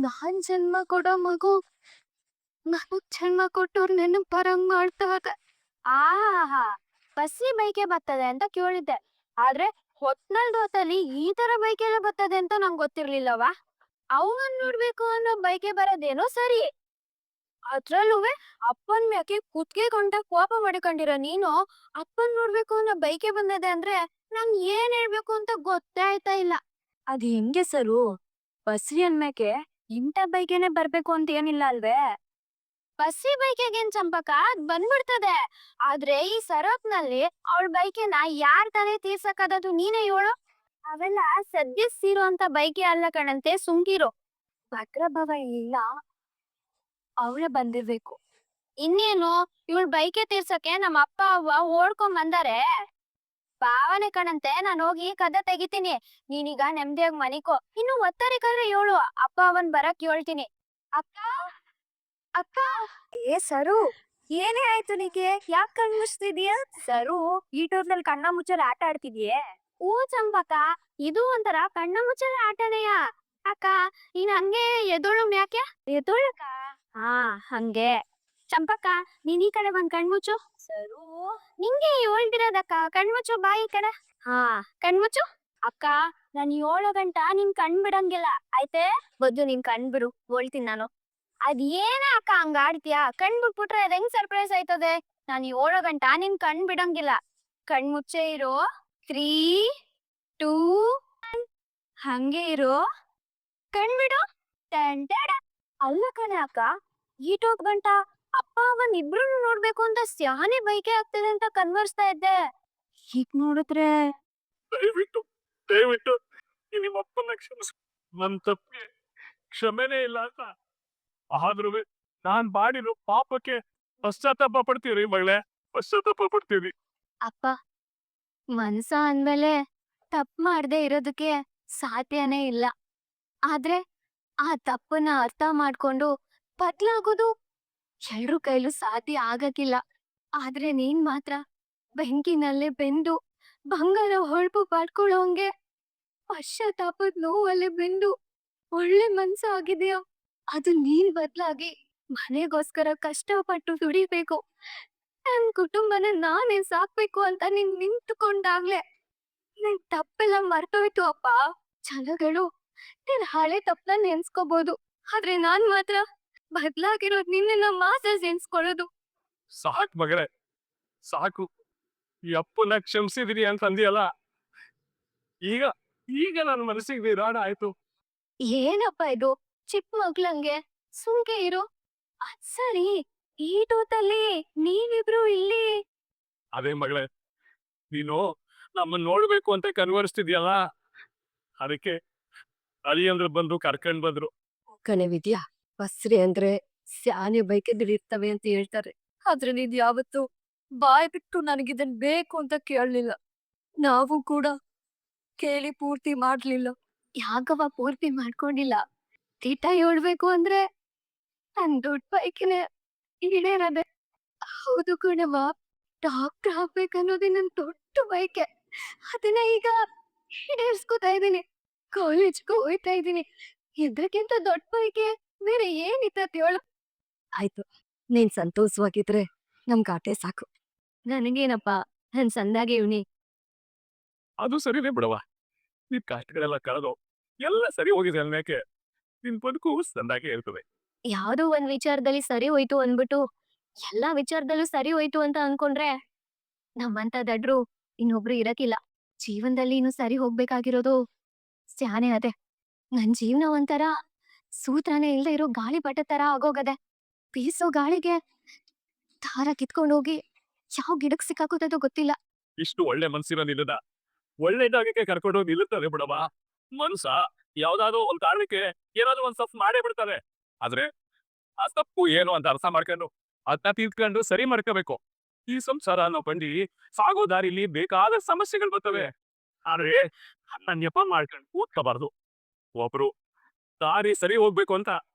ನಾನ್ ಜನ್ಮ ಕೊಡೋ ಮಗು ನನಗ್ ಜನ್ಮ ಕೊಟ್ಟವ್ರು ನೆನಪು ಬರಂಗ್ ಮಾಡ್ತಾ ಇದೆ. ಆಹಾ, ಬಸ್ಸಿ ಬೈಕೆ ಬರ್ತದೆ ಅಂತ ಕೇಳಿದ್ದೆ, ಆದ್ರೆ ಹೊತ್ನಲ್ಲಿ ಈ ತರ ಬೈಕ್ ಎಲ್ಲ ಬರ್ತದೆ ಅಂತ ನಂಗೆ ಗೊತ್ತಿರ್ಲಿಲ್ಲವಾ. ಅವನನ್ನ ನೋಡ್ಬೇಕು ಅನ್ನೋ ಬೈಕೆ ಬರೋದೇನೋ ಸರಿ, ಅದ್ರಲ್ಲೂವೆ ಅಪ್ಪನ್ ಮ್ಯಾಕೆ ಕುತ್ಗೆ ಗಂಟ ಕೋಪ ಮಾಡಿಕೊಂಡಿರೋ ನೀನು ಅಪ್ಪನ್ ನೋಡ್ಬೇಕು ಅನ್ನೋ ಬೈಕೆ ಬಂದದೆ ಅಂದ್ರೆ ನಂಗ್ ಏನ್ ಹೇಳ್ಬೇಕು ಅಂತ ಗೊತ್ತೇ ಆಯ್ತಾ ಇಲ್ಲ. ಅದ್ ಹೆಂಗೆ ಸರು, ಬಸ್ರಿ ಅನ್ಮ್ಯಾಕೆ ಇಂಥ ಬೈಕೇನೆ ಬರ್ಬೇಕು ಅಂತ ಏನಿಲ್ಲ ಅಲ್ವೇ? ಬಸ್ಸಿ ಬೈಕೆಗೇನ್ ಚಂಪಕ ಬಂದ್ಬಿಡ್ತದೆ, ಆದ್ರೆ ಈ ಸರೋತ್ನಲ್ಲಿ ಅವಳ ಬೈಕೆನ ಯಾರ್ ತಾನೇ ತೀರ್ಸಕ್ಕಾದದು ನೀನೇ ಹೇಳು. ಅವೆಲ್ಲ ಸದ್ಯ ಸೀರೋ ಅಂತ ಬೈಕೆ ಅಲ್ಲ ಕಣಂತೆ, ಸುಮ್ಕಿರು. ಭದ್ರಭವ ಇಲ್ಲ, ಅವಳೇ ಬಂದಿರ್ಬೇಕು. ಇನ್ನೇನು, ಇವಳ ಬೈಕೆ ತೀರ್ಸಕ್ಕೆ ನಮ್ಮ ಅಪ್ಪ ಅವ್ವ ಓಡ್ಕೊಂಡ್ ಬಂದಾರೆ. ಭಾವನೆ ಕಣಂತೆ, ನಾನ್ ಹೋಗಿ ಕದ ತೆಗಿತೀನಿ, ನೀನೀಗ ನೆಮ್ಮದಿಯಾಗಿ ಮನಿಕೋ. ಇನ್ನು ಒತ್ತಾರಿಕಾದ್ರೆ ಹೇಳು, ಅಪ್ಪ ಅವನ್ ಬರಕ್ ಹೇಳ್ತೀನಿ. ಅಕ್ಕ ಅಕ್ಕ. ಏ ಸರು, ಏನೇ ಆಯ್ತು ನಿಗೆ? ಯಾಕೆ ಕಣ್ ಮುಚ್ತಿದ್ಯಾ? ಸರು, ಈ ಟೋರ್ನಲ್ಲಿ ಕಣ್ಣ ಮುಚ್ಚಲು ಆಟ ಆಡ್ತಿದ್ಯೆ? ಹೂ ಚಂಪಕ, ಇದು ಒಂಥರ ಕಣ್ಣ ಮುಚ್ಚಲ ಆಟನೆಯ. ಅಕ್ಕ, ನೀನ್ ಹಂಗೆ ಎದೋಳು ಯಾಕೆ? ಎದೋಳಕ? ಹಾ, ಹಂಗೆ. ಚಂಪಕ, ನೀನ್ ಈ ಕಡೆ ಬಂದ್ ಕಣ್ಮುಚ್ಚು. ಸರು, ನಿಂಗೆ ಹೇಳ್ತಿರೋದಕ್ಕ, ಕಣ್ಮುಚ್ಚು, ಬಾಯಿ ಕಡೆ. ಹಾ, ಕಣ್ಮುಚ್ಚು. ಅಕ್ಕ, ನಾನ್ 7 ಗಂಟ ನಿನ್ ಕಣ್ ಬಿಡಂಗಿಲ್ಲ ಆಯ್ತೆ? ಬದ್ದು ನಿನ್ ಕಣ್ ಬಿಡು, ಹೇಳ್ತೀನಿ ನಾನು. ಅದೇನ ಅಕ್ಕ ಹಂಗ ಆಡ್ತೀಯಾ? ಕಣ್ ಬಿಟ್ಬಿಟ್ರೆ ಅದ್ ಹೆಂಗ್ ಸರ್ಪ್ರೈಸ್ ಆಯ್ತದೆ? ನಾನ್ 7 ಗಂಟ ನಿನ್ ಕಣ್ ಬಿಡಂಗಿಲ್ಲ. ಕಣ್ ಮುಚ್ಚೆ ಇರೋ. 3, 2, ಹಂಗೆ ಇರೋ. ಕಣ್ ಬಿಡು. ಅಲ್ಲ ಕಣೆ ಅಕ್ಕ, ಈಟೋಗ್ ಗಂಟ ಅಪ್ಪ ಅವನ್ ಇಬ್ರು ನೋಡ್ಬೇಕು ಅಂತ ಸ್ಯಾನೆ ಬೈಕೆ ಆಗ್ತದೆ ಅಂತ ಕನ್ವರ್ಸ್ತಾ ಇದ್ದೆ. ಈಗ ನೋಡಿದ್ರೆ ದಯವಿಟ್ಟು ದಯವಿಟ್ಟು ನಿಮ್ಮ ಅಪ್ಪನ ಕ್ಷಮಿಸು. ನನ್ ತಪ್ಪಿಗೆ ಕ್ಷಮೆನೇ ಇಲ್ಲ ಅಂತ. ಆದ್ರೂ ನಾನ್ ಮಾಡಿರೋ ಪಾಪಕ್ಕೆ ಪಶ್ಚಾತ್ತಾಪ ಪಡ್ತೀರಿ ಮಗಳೇ, ಪಶ್ಚಾತ್ತಾಪ ಪಡ್ತೀರಿ. ಅಪ್ಪ, ಮನ್ಸ ಅಂದ್ಮೇಲೆ ತಪ್ಪು ಮಾಡದೆ ಇರೋದಕ್ಕೆ ಸಾಧ್ಯನೇ ಇಲ್ಲ. ಆದ್ರೆ ಆ ತಪ್ಪನ್ನ ಅರ್ಥ ಮಾಡ್ಕೊಂಡು ಬದ್ಲಾಗೋದು ಎಲ್ರ ಕೈಲೂ ಸಾಧ್ಯ ಆಗಕ್ಕಿಲ್ಲ. ಆದ್ರೆ ನೀನ್ ಮಾತ್ರ ಬೆಂಕಿನಲ್ಲೇ ಬೆಂದು ಬಂಗಾರ ಹೊಳಪು ಪಡ್ಕೊಳ್ಳೋಂಗೆ ಪಶ್ಚಾತ್ತಾಪದ ನೋವಲ್ಲೇ ಬೆಂದು ಒಳ್ಳೆ ಮನ್ಸ ಆಗಿದೆಯಾ. ಅದು ನೀನ್ ಬದ್ಲಾಗಿ ಮನೆಗೋಸ್ಕರ ಕಷ್ಟಪಟ್ಟು ದುಡಿಬೇಕು, ನನ್ ಕುಟುಂಬನ ನಾನೇ ಸಾಕ್ಬೇಕು ಅಂತ ನೀನ್ ನಿಂತುಕೊಂಡಾಗ್ಲೆ ನನ್ ತಪ್ಪೆಲ್ಲ ಮರ್ತೋಯ್ತು ಅಪ್ಪ. ಜನಗಳು ನಿನ್ ಹಳೆ ತಪ್ಪನ ನೆನ್ಸ್ಕೋಬಹುದು, ಆದ್ರೆ ನಾನ್ ಮಾತ್ರ ಬದ್ಲಾಗಿರೋದ್ ನಿನ್ನ ಮಾತ್ರ ನೆನ್ಸ್ಕೊಳ್ಳೋದು. ಸಾಕು ಮಗಳೇ, ಸಾಕು. ಈ ಅಪ್ಪನ ಕ್ಷಮಿಸಿದಿರಿ ಅಂತ ಅಂದಿಯಲ್ಲ, ಈಗ ಈಗ ನನ್ನ ಮನಸ್ಸಿಗೆ ನಿರಾಳ ಆಯ್ತು. ಏನಪ್ಪ ಇದು ಚಿಕ್ಕ ಮಗ್ಳಂಗೆ ಸುಮ್ಕೆ ಇರು. ಅದ್ ಸರಿ, ಈ ಟೂತಲ್ಲಿ ನೀವಿಬ್ರು ಇಲ್ಲಿ? ಅದೇ ಮಗಳೇ, ನೀನು ನಮ್ಮನ್ನ ನೋಡ್ಬೇಕು ಅಂತ ಕನ್ವರ್ಸ್ತಿದ್ಯಲ್ಲ, ಅದಕ್ಕೆ ಅಳಿಯಂದ್ರು ಬಂದು ಕರ್ಕೊಂಡ್ ಬಂದ್ರು. ಕಣೆ ವಿದ್ಯಾ, ಬಸ್ರಿ ಅಂದ್ರೆ ಸ್ಯಾನೆ ಬೈಕೆದಿರ್ತವೆ ಅಂತ ಹೇಳ್ತಾರೆ, ಆದ್ರೆ ನೀನ್ ಯಾವತ್ತು ಬಾಯ್ ಬಿಟ್ಟು ನನಗಿದನ್ ಬೇಕು ಅಂತ ಕೇಳಲಿಲ್ಲ. ನಾವು ಕೂಡ ಕೇಳಿ ಪೂರ್ತಿ ಮಾಡ್ಲಿಲ್ಲ. ಯಾಕವ ಪೂರ್ತಿ ಮಾಡ್ಕೊಂಡಿಲ್ಲ? ದಿಟ ಹೇಳ್ಬೇಕು ಅಂದ್ರೆ ನನ್ ದುಡ್ಡು ಬೈಕಿನೇ ಈಡೇರದೆ. ಹೌದು ಕಣವ, ಡಾಕ್ಟರ್ ಆಗ್ಬೇಕನ್ನೋದೇ ನನ್ ದೊಡ್ಡ ಬೈಕೆ. ಅದನ್ನ ಈಗ ಈಡೇರ್ಸ್ಕೊತಾ ಇದೀನಿ, ಕಾಲೇಜ್ಗೂ ಹೋಯ್ತಾ ಇದೀನಿ. ಇದ್ರಕ್ಕಿಂತ ದೊಡ್ಡ ಬೈಕೆ ಬೇರೆ ಏನಿತ್ತತ್ ಹೇಳು? ಆಯ್ತು, ನೀನ್ ಸಂತೋಷವಾಗಿದ್ರೆ ನಮ್ಗಾಟೆ ಸಾಕು. ನನಗೇನಪ್ಪ, ನನ್ ಸಂದಾಗೆ ಇವ್ನಿ. ಅದು ಸರಿನೇ ಬಿಡವ, ನಿನ್ ಕಷ್ಟಗಳೆಲ್ಲ ಕಳೆದು ಎಲ್ಲ ಸರಿ ಹೋಗಿದೆ ಅನ್ಮೇಕೆ ನಿನ್ ಬದುಕು ಸಂದಾಗೆ ಇರ್ತದೆ. ಯಾವ್ದೋ ಒಂದ್ ವಿಚಾರದಲ್ಲಿ ಸರಿ ಹೋಯ್ತು ಅಂದ್ಬಿಟ್ಟು ಎಲ್ಲಾ ವಿಚಾರದಲ್ಲೂ ಸರಿ ಹೋಯ್ತು ಅಂತ ಅನ್ಕೊಂಡ್ರೆ ನಮ್ಮಂತ ದಡ್ರು ಇನ್ನೊಬ್ರು ಇರಕ್ಕಿಲ್ಲ. ಜೀವನದಲ್ಲಿ ಇನ್ನು ಸರಿ ಹೋಗ್ಬೇಕಾಗಿರೋದು ಸ್ಯಾನೆ ಅದೇ. ನನ್ ಜೀವನ ಒಂಥರ ಸೂತ್ರನೇ ಇಲ್ದೆ ಇರೋ ಗಾಳಿಪಟ ತರ ಆಗೋಗದೆ. ಬೀಸೋ ಗಾಳಿಗೆ ದಾರ ಕಿತ್ಕೊಂಡು ಹೋಗಿ ಯಾವ ಗಿಡಕ್ ಸಿಕ್ಕಾಕೋತದೋ ಗೊತ್ತಿಲ್ಲ. ಇಷ್ಟು ಒಳ್ಳೆ ಮನ್ಸಿನ ನಿಲ್ಲದ ಒಳ್ಳೆ ಜಾಗಕ್ಕೆ ಕರ್ಕೊಂಡೋಗಿ ನಿಲ್ಲುತ್ತದೆ ಬಿಡವ. ಮನ್ಸ ಯಾವ್ದಾದ್ರು ಒಂದ್ ಕಾರಣಕ್ಕೆ ಏನಾದ್ರು ಒಂದ್ ತಪ್ಪು ಮಾಡೇ ಬಿಡ್ತಾರೆ. ಆದ್ರೆ ಆ ತಪ್ಪು ಏನು ಅಂತ ಅರ್ಥ ಮಾಡ್ಕೊಂಡು ಅದನ್ನ ತಿಳ್ಕೊಂಡು ಸರಿ ಮಾಡ್ಕೋಬೇಕು. ಈ ಸಂಸಾರ ಅನ್ನೋ ಬಂಡಿ ಸಾಗೋ ದಾರಿಲಿ ಬೇಕಾದ ಸಮಸ್ಯೆಗಳು ಬರ್ತವೆ, ಆದ್ರೆ ಅದನ್ನ ನೆಪ ಮಾಡ್ಕೊಂಡು ಕೂತ್ಕೋಬಾರ್ದು. ಒಬ್ರು ದಾರಿ ಸರಿ ಹೋಗ್ಬೇಕು ಅಂತ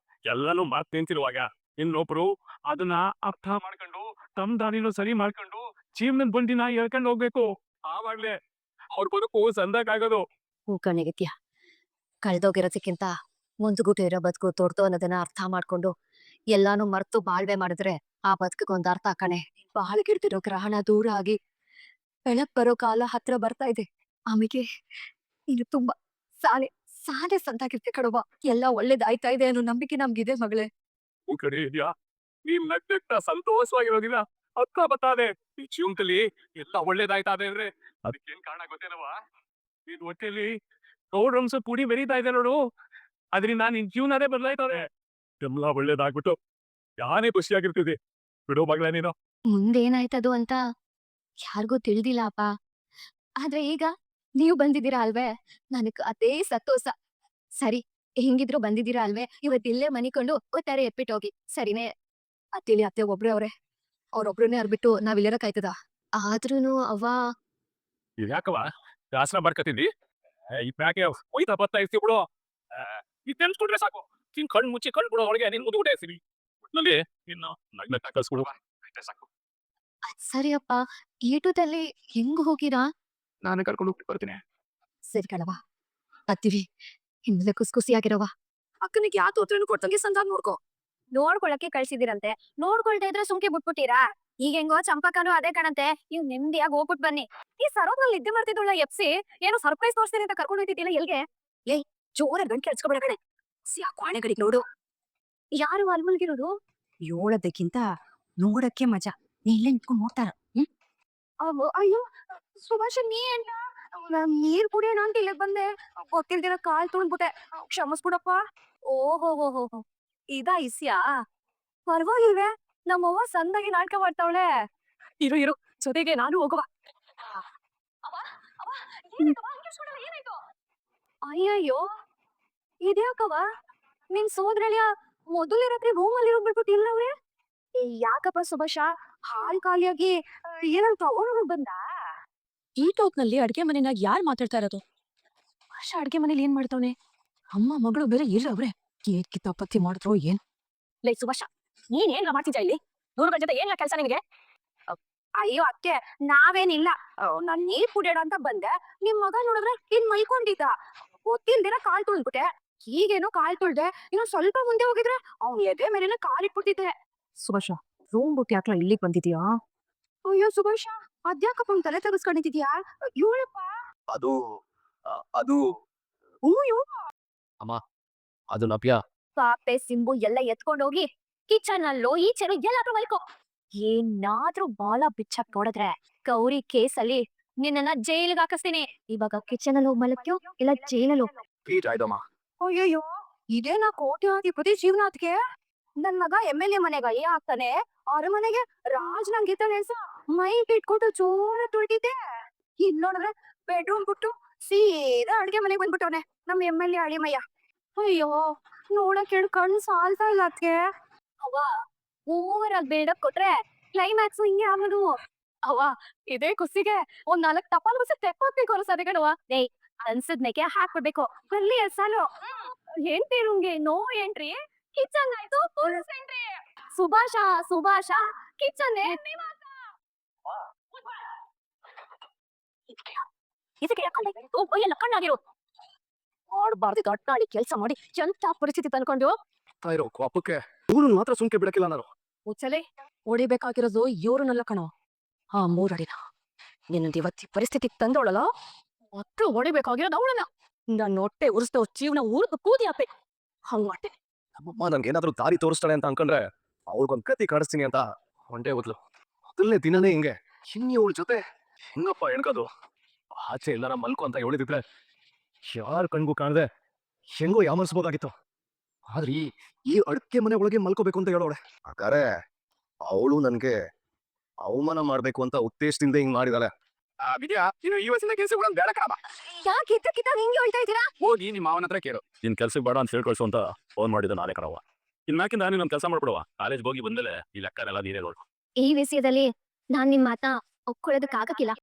ಎಲ್ಲಾನು ಮಾತ್ ನಿಂತಿರುವಾಗ ಇನ್ನೊಬ್ರು ಅದನ್ನ ಅರ್ಥ ಮಾಡ್ಕೊಂಡು ತಮ್ಮ ದಾರಿನೂ ಸರಿ ಮಾಡ್ಕೊಂಡು ಜೀವನದ ಬಂಡಿನ ಹೇಳ್ಕೊಂಡು ಹೋಗ್ಬೇಕು. ಆವಾಗ್ಲೇ ಅವ್ರ ಬದುಕು ಸಂದಾಕಾಗೋದು. ಹೂ ಕಣೆಗಿತ್ಯ, ಕಳ್ದೋಗಿರೋದಕ್ಕಿಂತ ಮುಂದುಗುಟ ಇರೋ ಬದುಕು ತೊಡ್ತು ಅನ್ನೋದನ್ನ ಅರ್ಥ ಮಾಡ್ಕೊಂಡು ಎಲ್ಲಾನು ಮರ್ತು ಬಾಳ್ವೆ ಮಾಡಿದ್ರೆ ಆ ಬದುಕಿಗೊಂದ್ ಅರ್ಥ ಕಣೆ. ಬಾಳ್ಗಿಡ್ದಿರೋ ಗ್ರಹಣ ದೂರ ಆಗಿ ಬೆಳಕ್ ಬರೋ ಕಾಲ ಹತ್ರ ಬರ್ತಾ ಇದೆ. ಆಮೇಲೆ ನೀನು ತುಂಬಾ ಸಾಲೆ ಸಾಲೆ ಸಂತಾಗಿರ್ತೆ ಕಣವ್ವ. ಎಲ್ಲ ಒಳ್ಳೇದಾಯ್ತಾ ಇದೆ ಅನ್ನೋ ನಂಬಿಕೆ ನಮ್ಗಿದೆ ಮಗಳೇ. ಈ ಕಡೆ ಇದೆಯಾ ನೀನ್ ನಗ್ನಗ್ತಾ ಸಂತೋಷವಾಗಿರೋದಿಲ್ಲ ಅಕ್ಕ ಬತ್ತಾದೆ ಈ ಜೀವನದಲ್ಲಿ ಎಲ್ಲ ಒಳ್ಳೇದಾಯ್ತಾ ಅಂದ್ರೆ ಅದಕ್ಕೇನ್ ಕಾರಣ ಗೊತ್ತೇನವ ನಿನ್ ಹೊಟ್ಟೆಲಿ ಗೌಡ್ರಂಸ ಪುಡಿ ಬೆರೀತಾ ಇದೆ ನೋಡು ಅದ್ರಿಂದ ನಿನ್ ಜೀವನನೇ ಬದಲಾಯ್ತದೆ ಎಲ್ಲ ಒಳ್ಳೇದಾಗ್ಬಿಟ್ಟು ಯಾನೇ ಖುಷಿಯಾಗಿರ್ತಿದ್ದಿ ಬಿಡು ಮಗಳೇ ನೀನು ಮುಂದೇನಾಯ್ತದು ಅಂತ ಯಾರಿಗೂ ತಿಳಿದಿಲ್ಲ ಅಪ್ಪ. ಆದ್ರೆ ಈಗ ನೀವು ಬಂದಿದ್ದೀರಾ ಅಲ್ವೇ, ನನಗ್ ಅದೇ ಸಂತೋಷ. ಸರಿ, ಹೆಂಗಿದ್ರು ಬಂದಿದ್ದೀರಾ ಅಲ್ವೇ, ಇವತ್ತಿಲ್ಲೇ ಮನಿಕೊಂಡು ಒತ್ತಾರೆ ಎಪ್ಪಿಟ್ಟು ಹೋಗಿ. ಸರಿನೇ, ಅತ್ತಿಲಿ ಅತ್ತೆ ಒಬ್ರೇ ಅವ್ರೆ, ಅವ್ರೊಬ್ರನ್ನೇ ಅರ್ಬಿಟ್ಟು ನಾವಿಲ್ಲಿರಕ್ಕಾಯ್ತದ? ಆದ್ರೂನು ಅವ್ವ ಇದ್ಯಾಕವ ದಾಸನ ಬರ್ಕತಿದ್ದಿ ಈ ಪ್ಯಾಕೆ ಒಯ್ತಾ ಬರ್ತಾ ಇರ್ತೀವಿ ಬಿಡು ಈ ತೆನ್ಸ್ಕೊಂಡ್ರೆ ಸಾಕು ನಿನ್ ಕಣ್ ಮುಚ್ಚಿ ಕಣ್ ಬಿಡೋ ಒಳಗೆ ನಿನ್ ಮುದುಗುಡೆ ಇರ್ತೀವಿ ಒಟ್ನಲ್ಲಿ ನಿನ್ನ ನಗ್ನಗ್ತಾ ಕಳ್ಸ್ಬಿಡುವ ಅಷ್ಟೇ ಸಾಕು ಅದ್ ಸರಿ ಅಪ್ಪ, ಈಟದಲ್ಲಿ ಹೆಂಗ್ ಹೋಗಿರಾ? ನಾನು ಕರ್ಕೊಂಡು ಹೋಗ್ಬಿಟ್ಟು ಬರ್ತೀನಿ ಸರಿ ಕಣವ, ಅತ್ತಿವಿ ಹಿಂದೆ ಖುಷಿಯಾಗಿರವ. ಅಕ್ಕನಿಗೆ ಯಾವ ತೋತ್ರನು ಕೊಡ್ತಂಗೆ ಸಂದಾಗ ನೋಡ್ಕೊ. ನೋಡ್ಕೊಳಕ್ಕೆ ಕಳ್ಸಿದಿರಂತೆ, ನೋಡ್ಕೊಳ್ತಾ ಇದ್ರೆ ಸುಮ್ಕೆ ಬಿಟ್ಬಿಟ್ಟಿರಾ? ಈಗ ಹೆಂಗೋ ಚಂಪಕನು ಅದೇ ಕಣಂತೆ, ನೀವು ನೆಮ್ಮದಿಯಾಗಿ ಹೋಗ್ಬಿಟ್ ಬನ್ನಿ. ಈ ಸರೋದ್ನಲ್ಲಿ ನಿದ್ದೆ ಮಾಡ್ತಿದ್ದಳ ಎಪ್ಸಿ ಏನೋ ಸರ್ಪ್ರೈಸ್ ತೋರಿಸ್ತೀನಿ ಅಂತ ಕರ್ಕೊಂಡು ಹೋಯ್ತಿದ್ದಿಲ್ಲ ಎಲ್ಗೆ? ಏಯ್, ಜೋರ ಗಂಟು ಕೆಲ್ಸ್ಕೊಬೇಡ ಕಣೆ. ಕ್ವಾಣೆ ಗಡಿಗೆ ನೋಡು. ಯಾರು ಅಲ್ಲಿ ಮಲ್ಗಿರೋದು? ಹೇಳೋದಕ್ಕಿಂತ ನೋಡಕ್ಕೆ ಮಜಾ. ನೀ ಇಲ್ಲೇ ನಿಂತ್ಕೊಂಡು ನೋಡ್ತಾರ. ಅಯ್ಯೋ ಸುಭಾಷ, ನೀ ಏನ್ಲ? ನಾನ್ ನೀರ್ ಕುಡಿಯೋಣ ಅಂತ ಇಲ್ಲಿಗ್ ಬಂದೆ, ಗೊತ್ತಿಲ್ದಿರ ಕಾಲ್ ತುಳ್ದ್ಬಿಟ್ಟೆ, ಕ್ಷಮಿಸ್ಬಿಡಪ್ಪ. ಓಹೋ ಇದಾ ಇಸ್ಯಾ? ಪರವಾಗಿಲ್ವೇ, ನಮ್ಮವ್ವ ಸಂದಾಗಿ ನಾಟಕ ಮಾಡ್ತಾವಳೆ. ಇರು ಜೊತೆಗೆ ನಾನು ಹೋಗುವ. ಅಯ್ಯಯ್ಯೋ, ಇದ್ಯಾಕವ ನಿನ್ ಸೋದ್ರಳಿಯ ಮೊದಲೇ ರಾತ್ರಿ ರೂಮಲ್ಲಿ ಬಿಟ್ಬಿಟ್ಟು ಇಲ್ಲವ್ರೆ? ಯಾಕಪ್ಪ ಸುಭಾಷ, ಹಾಲ್ ಖಾಲಿಯಾಗಿ ಏನಂತ ತಗೊಂಡು ಬಂದ? ಈ ಟೋಕ್ನಲ್ಲಿ ಅಡ್ಗೆ ಮನೆನಾಗ ಯಾರು ಮಾತಾಡ್ತಾ ಇರೋದು? ಭಾಷಾ ಅಡ್ಗೆ ಮನೇಲಿ ಏನ್ ಮಾಡ್ತಾವನೆ? ಅಮ್ಮ ಮಗಳು ಬೇರೆ ಇಲ್ಲವ್ರೆ. ಏನ್ ಕಿತಾಪತಿ ಮಾಡಿದ್ರು ಏನ್? ಲೇ ಸುಭಾಷ, ನೀನ್ ಏನ್ರ ಮಾಡ್ತಿದ್ಯಾ ಇಲ್ಲಿ? ನೂರುಗಳ ಜೊತೆ ಏನ್ಲ ಕೆಲ್ಸ ನಿನಗೆ? ಅಯ್ಯೋ ಅಕ್ಕೆ, ನಾವೇನಿಲ್ಲ, ನಾನ್ ನೀರ್ ಕುಡಿಯೋಣ ಅಂತ ಬಂದೆ. ನಿಮ್ ಮಗ ನೋಡಿದ್ರೆ ಇನ್ ಮಲ್ಕೊಂಡಿದ್ದ, ಗೊತ್ತಿಲ್ದಿರ ಕಾಲ್ ತುಳ್ದ್ಬಿಟ್ಟೆ. ಈಗೇನೋ ಕಾಲ್ ತುಳ್ದೆ, ಇನ್ನು ಸ್ವಲ್ಪ ಮುಂದೆ ಹೋಗಿದ್ರೆ ಅವ್ನ್ ಎದೆ ಮೇಲೆನೆ ಕಾಲಿಟ್ಬಿಟ್ಟಿದ್ದೆ. ಸುಭಾಷ, ರೂಮ್ ಬಿಟ್ಟು ಯಾಕ್ಲ ಇಲ್ಲಿಗೆ ಬಂದಿದ್ಯಾ? ಅಯ್ಯೋ ಸುಭಾಷ, ಅದ್ಯಾಕಪ್ಪ ಅವ್ನ್ ತಲೆ ತೆಗೆಸ್ಕೊಂಡಿದ್ಯಾ? ಇವಳಪ್ಪ ಅದು ಅದು ಅಮ್ಮ ಅದು ನವ್ಯ ಪಾಪೆ ಸಿಂಬು ಎಲ್ಲ ಎತ್ಕೊಂಡೋಗಿ ಕಿಚನ್ ಅಲ್ಲೋ ಈಚೆನೋ ಎಲ್ಲಾದ್ರೂ ಮಲ್ಕೋ. ಏನಾದ್ರೂ ಬಾಲ ಬಿಚ್ಚಕ್ ನೋಡಿದ್ರೆ ಗೌರಿ ಕೇಸಲ್ಲಿ ನಿನ್ನನ್ನ ಜೈಲಿಗೆ ಹಾಕಿಸ್ತೀನಿ. ಇವಾಗ ಕಿಚನ್ ಅಲ್ಲಿ ಹೋಗಿ ಮಲಕ್ಯೋ ಇಲ್ಲ ಜೈಲಲ್ಲಿ ಹೋಗ್. ಆಯ್ತಮ್ಮ ಅಯ್ಯಯ್ಯೋ, ಇದೇನಾ ಕೋಟ್ಯಾಧಿಪತಿ ಜೀವನಾತ್ಗೆ? ನನ್ ಮಗ MLA ಮನೆಗೆ ಅಯ್ಯ ಆಗ್ತಾನೆ, ಅರಮನೆಗೆ ರಾಜ್ ನಂಗಿರ್ತಾನೆ ಅನ್ಸ ಮೈ ಇಟ್ಕೊಂಡು ಜೋರ ತುಳಿದಿದ್ದೆ. ಇಲ್ ನೋಡಿದ್ರೆ ಬೆಡ್ರೂಮ್ ಬಿಟ್ಟು ಸೀದಾ ಅಡ್ಗೆ ಮನೆಗೆ ಬಂದ್ಬಿಟ್ಟವನೆ ನಮ್ MLA ಅಳಿಮಯ್ಯ. ಅಯ್ಯೋ, ನೋಡಕ್ ಕಣ್ ಸಾಲ್ತಾ ಇಲ್ಲ ಅದ್ಕೆ. ಅವ್ವ, ಓವರ್ ಆಗಿ ಬಿಲ್ಡಪ್ ಕೊಟ್ರೆ ಕ್ಲೈಮ್ಯಾಕ್ಸ್ ಹಿಂಗೆ ಆಗೋದು. ಅವ್ವ, ಇದೇ ಖುಷಿಗೆ ಒಂದ್ 4 ಟಪಾಲ್ ಬಸ್ ತೆಕ್ಕೋಗ್ಬೇಕು ಅನ್ಸದೆ ಕಣವ್ವ. ಏಯ್, ಅನ್ಸದ್ಮೇಕೆ ಹಾಕ್ಬಿಡ್ಬೇಕು, ಬರ್ಲಿ ಸಾಲು. ಹೆಂಡ್ತಿರುಂಗೆ ನೋ ಎಂಟ್ರಿ, ಕಿಚನ್ ಆಯ್ತು ಫುಲ್ ಎಂಟ್ರಿ. ಸುಭಾಷ ಕಿಚನ್ ಇದಕ್ಕೆ ಎಲ್ಲ ಕಣ್ಣಾಗಿರು. ಮಾಡ್ಬಾರ್ದು ಗಟ್ಟಾಡಿ ಕೆಲ್ಸ ಮಾಡಿ ಎಂತ ಪರಿಸ್ಥಿತಿ ತಂದ್ಕೊಂಡು ಇರೋ ಕೋಪಕ್ಕೆ ಇವನು ಮಾತ್ರ ಸುಮ್ಕೆ ಬಿಡಕ್ಕಿಲ್ಲ ನಾನು ಮುಚ್ಚಲೆ. ಹೊಡಿಬೇಕಾಗಿರೋದು ಇವ್ರನ್ನೆಲ್ಲ ಕಣೋ, ಆ 3 ಅಡಿನ. ನಿನ್ನದು ಇವತ್ತಿ ಪರಿಸ್ಥಿತಿಗೆ ತಂದೋಳಲ್ಲ, ಒಟ್ಟು ಹೊಡಿಬೇಕಾಗಿರೋದು ಅವಳನ್ನ. ನನ್ನ ಹೊಟ್ಟೆ ಉರಿಸ್ತವ್ ಜೀವನ ಊರ್ದು ಕೂದಿ ಹಾಕ್ಬೇಕು. ಹಂಗ್ ಮಾಡ್ತೇನೆ. ನಮ್ಮಮ್ಮ ನನ್ಗೆ ಏನಾದ್ರೂ ದಾರಿ ತೋರಿಸ್ತಾಳೆ ಅಂತ ಅನ್ಕೊಂಡ್ರೆ ಅವ್ರಿಗೊಂದ್ ಕತಿ ಕಾಣಿಸ್ತೀನಿ ಅಂತ ಹೊಂಟೆ ಹೋದ್ಲು. ಮೊದಲನೇ ದಿನನೇ ಹಿಂಗೆ ಇನ್ನು ಇವಳ ಜೊತೆ ಹೆಂಗಪ್ಪ ಹೆಣ್ಕೋದು? ಆಚೆ ಎಲ್ಲಾರ ಮಲ್ಕು ಅಂತ ಹೇಳಿದಿದ್ರೆ ಯಾರ ಕಣ್ಗೂ ಕಾಣದೆ ಹೆಂಗೋ ಯಾಮರ್ಸ್ಬೋದಾಗಿತ್ತು. ಆದ್ರೆ ಈ ಅಡ್ಕೆ ಮನೆ ಒಳಗೆ ಮಲ್ಕೋಬೇಕು ಅಂತ ಹೇಳೋಳೆ. ಹಾಗಾರೆ ಅವಳು ನನ್ಗೆ ಅವಮಾನ ಮಾಡ್ಬೇಕು ಅಂತ ಉದ್ದೇಶದಿಂದ ಹಿಂಗ್ ಮಾಡಿದಾಳೆ. ವಿದ್ಯಾ, ಈ ವಯಸ್ಸಿನ ಕೆಲಸ ಬೇಡ ಕಣಮ್ಮ. ಯಾಕೆ ಇದ್ದಕ್ಕಿದ್ದಾಗ ಹಿಂಗೆ ಹೇಳ್ತಾ ಇದ್ದೀರಾ? ಹೋಗಿ ನಿಮ್ಮ ಮಾವನ ಹತ್ರ ಕೇಳು. ನಿನ್ ಕೆಲ್ಸಕ್ಕೆ ಬೇಡ ಅಂತ ಹೇಳ್ಕೊಳ್ಸು ಅಂತ ಫೋನ್ ಮಾಡಿದ ನಾನೇ ಕಣವ್ವ. ಇನ್ನಾಕಿಂದ ನಾನು ನಮ್ ಕೆಲಸ ಮಾಡ್ಬಿಡುವ. ಕಾಲೇಜ್ ಹೋಗಿ ಬಂದ್ಮೇಲೆ ಈ ಲೆಕ್ಕನೆಲ್ಲ ನೀನೇ ನೋಡು. ಈ ವಿಷಯದಲ್ಲಿ ನಾನ್ ನಿಮ್ ಮಾತಾ ಒಪ್ಕೊಳ್ಳೋದಕ್ಕಾಗಕ್ಕಿಲ್ಲ.